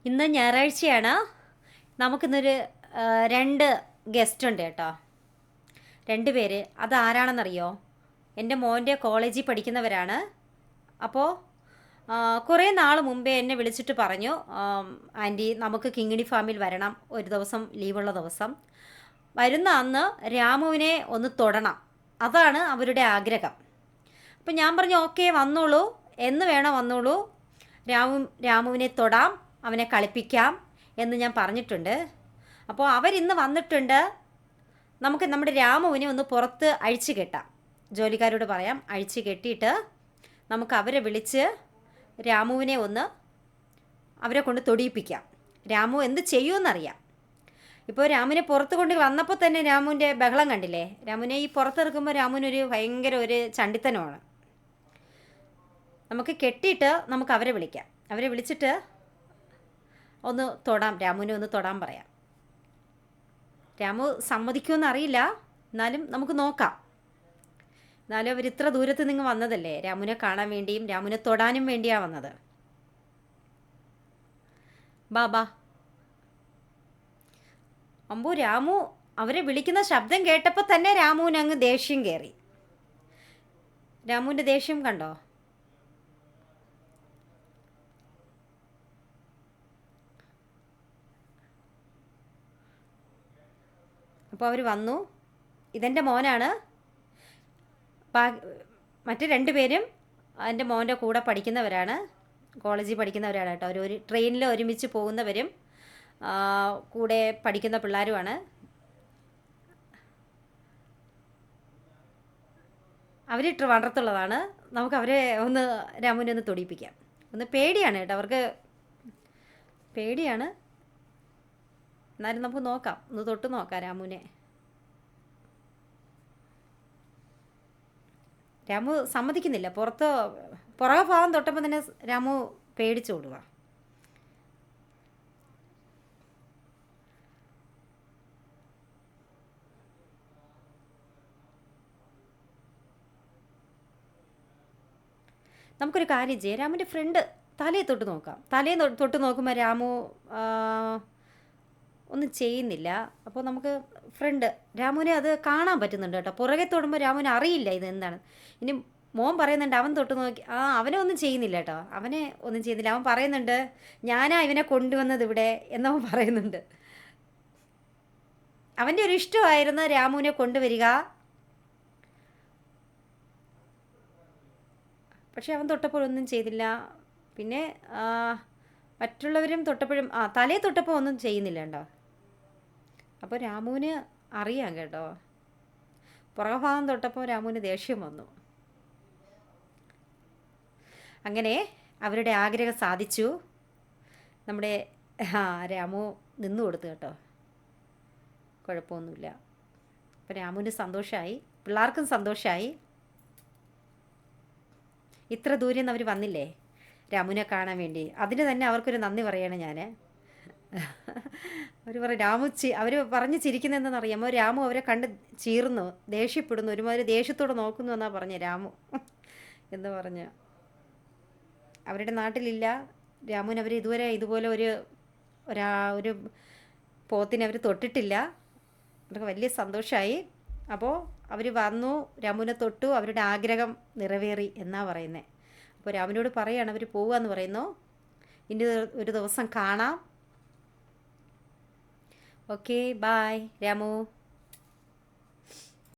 ഇന്ന് ഞായറാഴ്ചയാണ്. നമുക്കിന്നൊരു രണ്ട് ഗസ്റ്റ് ഉണ്ട് കേട്ടോ. രണ്ട് പേര്. അതാരാണെന്നറിയോ? എൻ്റെ മോൻ്റെ കോളേജിൽ പഠിക്കുന്നവരാണ്. അപ്പോൾ കുറേ നാൾ മുമ്പേ എന്നെ വിളിച്ചിട്ട് പറഞ്ഞു, ആൻറ്റി നമുക്ക് കിങ്ങിണി ഫാമിൽ വരണം, ഒരു ദിവസം ലീവുള്ള ദിവസം വരുന്ന അന്ന് രാമുവിനെ ഒന്ന് തൊടണം, അതാണ് അവരുടെ ആഗ്രഹം. അപ്പം ഞാൻ പറഞ്ഞു ഓക്കെ വന്നോളൂ, എന്ന് വേണം വന്നോളൂ, രാമുവിനെ തൊടാം, അവനെ കളിപ്പിക്കാം എന്ന് ഞാൻ പറഞ്ഞിട്ടുണ്ട്. അപ്പോൾ അവരിന്ന് വന്നിട്ടുണ്ട്. നമുക്ക് നമ്മുടെ രാമുവിനെ ഒന്ന് പുറത്ത് അഴിച്ചു കെട്ടാം. ജോലിക്കാരോട് പറയാം, അഴിച്ചു കെട്ടിയിട്ട് നമുക്ക് അവരെ വിളിച്ച് രാമുവിനെ ഒന്ന് അവരെ കൊണ്ട് തൊടിയിപ്പിക്കാം. രാമു എന്ത് ചെയ്യുമെന്നറിയാം. ഇപ്പോൾ രാമുവിനെ പുറത്ത് കൊണ്ട് വന്നപ്പോൾ തന്നെ രാമുവിൻ്റെ ബഹളം കണ്ടില്ലേ? രാമുവിനെ ഈ പുറത്തിറക്കുമ്പോൾ രാമുവിനൊരു ഭയങ്കര ഒരു ചണ്ടിത്തനമാണ്. നമുക്ക് കെട്ടിയിട്ട് നമുക്ക് അവരെ വിളിക്കാം. അവരെ വിളിച്ചിട്ട് ഒന്ന് തൊടാം, രാമുവിനെ ഒന്ന് തൊടാൻ പറയാം. രാമു സമ്മതിക്കുമെന്ന് അറിയില്ല, എന്നാലും നമുക്ക് നോക്കാം. എന്നാലും അവർ ഇത്ര ദൂരത്ത് നിങ്ങൾ വന്നതല്ലേ, രാമുവിനെ കാണാൻ വേണ്ടിയും രാമുവിനെ തൊടാനും വേണ്ടിയാണ് വന്നത്. ബാ അമ്പു, രാമു അവരെ വിളിക്കുന്ന ശബ്ദം കേട്ടപ്പോൾ തന്നെ രാമുവിന് അങ്ങ് ദേഷ്യം കയറി. രാമുവിൻ്റെ ദേഷ്യം കണ്ടോ? അപ്പോൾ അവർ വന്നു. ഇതെൻ്റെ മോനാണ്. മറ്റ് രണ്ടുപേരും എൻ്റെ മോൻ്റെ കൂടെ പഠിക്കുന്നവരാണ്, കോളേജിൽ പഠിക്കുന്നവരാണ് കേട്ടോ. ഒരു ട്രെയിനിൽ ഒരുമിച്ച് പോകുന്നവരും കൂടെ പഠിക്കുന്ന പിള്ളേരുമാണ്. അവർ ട്രിവാൻഡ്രത്തുള്ളതാണ്. നമുക്ക് അവരെ ഒന്ന് രാമുവിനെ ഒന്ന് തൊടിയിപ്പിക്കാം. ഒന്ന് പേടിയാണ് കേട്ടോ, അവർക്ക് പേടിയാണ്. എന്നാലും നമുക്ക് നോക്കാം, ഒന്ന് തൊട്ട് നോക്കാം രാമുവിനെ. രാമു സമ്മതിക്കുന്നില്ല. പുറകെ ഭാഗം തൊട്ടപ്പോൾ തന്നെ രാമു പേടിച്ചോടുക. നമുക്കൊരു കാര്യം ചെയ്യാം, രാമുവിൻ്റെ ഫ്രണ്ട് തലയെ തൊട്ട് നോക്കാം. തലയെ തൊട്ട് നോക്കുമ്പോൾ രാമു ഒന്നും ചെയ്യുന്നില്ല. അപ്പോൾ നമുക്ക് ഫ്രണ്ട് രാമുവിനെ അത് കാണാൻ പറ്റുന്നുണ്ട് കേട്ടോ. പുറകെ തൊടുമ്പോൾ രാമുവിന് അറിയില്ല ഇത് എന്താണ്. ഇനി മോൻ പറയുന്നുണ്ട് അവൻ തൊട്ട് നോക്കി, അവനെ ഒന്നും ചെയ്യുന്നില്ല കേട്ടോ, അവനെ ഒന്നും ചെയ്യുന്നില്ല. അവൻ പറയുന്നുണ്ട് ഞാനാ ഇവനെ കൊണ്ടുവന്നത് ഇവിടെ എന്നവൻ പറയുന്നുണ്ട്. അവൻ്റെ ഒരു ഇഷ്ടമായിരുന്നു രാമുവിനെ കൊണ്ടുവരിക. പക്ഷെ അവൻ തൊട്ടപ്പോഴൊന്നും ചെയ്തില്ല. പിന്നെ മറ്റുള്ളവരും തൊട്ടപ്പോഴും തലയെ തൊട്ടപ്പോൾ ഒന്നും ചെയ്യുന്നില്ല കേട്ടോ. അപ്പോൾ രാമുവിന് അറിയാം കേട്ടോ. പുറകുഭാഗം തൊട്ടപ്പോൾ രാമുവിന് ദേഷ്യം വന്നു. അങ്ങനെ അവരുടെ ആഗ്രഹം സാധിച്ചു. നമ്മുടെ രാമു നിന്നു കൊടുത്തു കേട്ടോ, കുഴപ്പമൊന്നുമില്ല. അപ്പോൾ രാമുവിന് സന്തോഷമായി, പിള്ളേർക്കും സന്തോഷമായി. ഇത്ര ദൂരം നിന്ന് അവർ വന്നില്ലേ രാമുവിനെ കാണാൻ വേണ്ടി, അതിന് തന്നെ അവർക്കൊരു നന്ദി പറയണം ഞാൻ. അവർ പറയും അവർ പറഞ്ഞ് ചിരിക്കുന്നതെന്നറിയാമോ? രാമു അവരെ കണ്ട് ചീർന്നു, ദേഷ്യപ്പെടുന്നു, ഒരുമാതിരി ദേഷ്യത്തോടെ നോക്കുന്നു എന്നാണ് പറഞ്ഞത് രാമു എന്ന് പറഞ്ഞ്. അവരുടെ നാട്ടിലില്ല രാമുവിന്, അവർ ഇതുവരെ ഇതുപോലെ ഒരു പോത്തിനെ അവർ തൊട്ടിട്ടില്ല. അവർക്ക് വലിയ സന്തോഷമായി. അപ്പോൾ അവർ വന്നു, രാമുവിനെ തൊട്ടു, അവരുടെ ആഗ്രഹം നിറവേറി എന്നാണ് പറയുന്നത്. അപ്പോൾ രാമുവിനോട് പറയുകയാണ് അവർ പോവുകയെന്ന് പറയുന്നു. ഇനി ഒരു ദിവസം കാണാം. Okay, bye Ramu.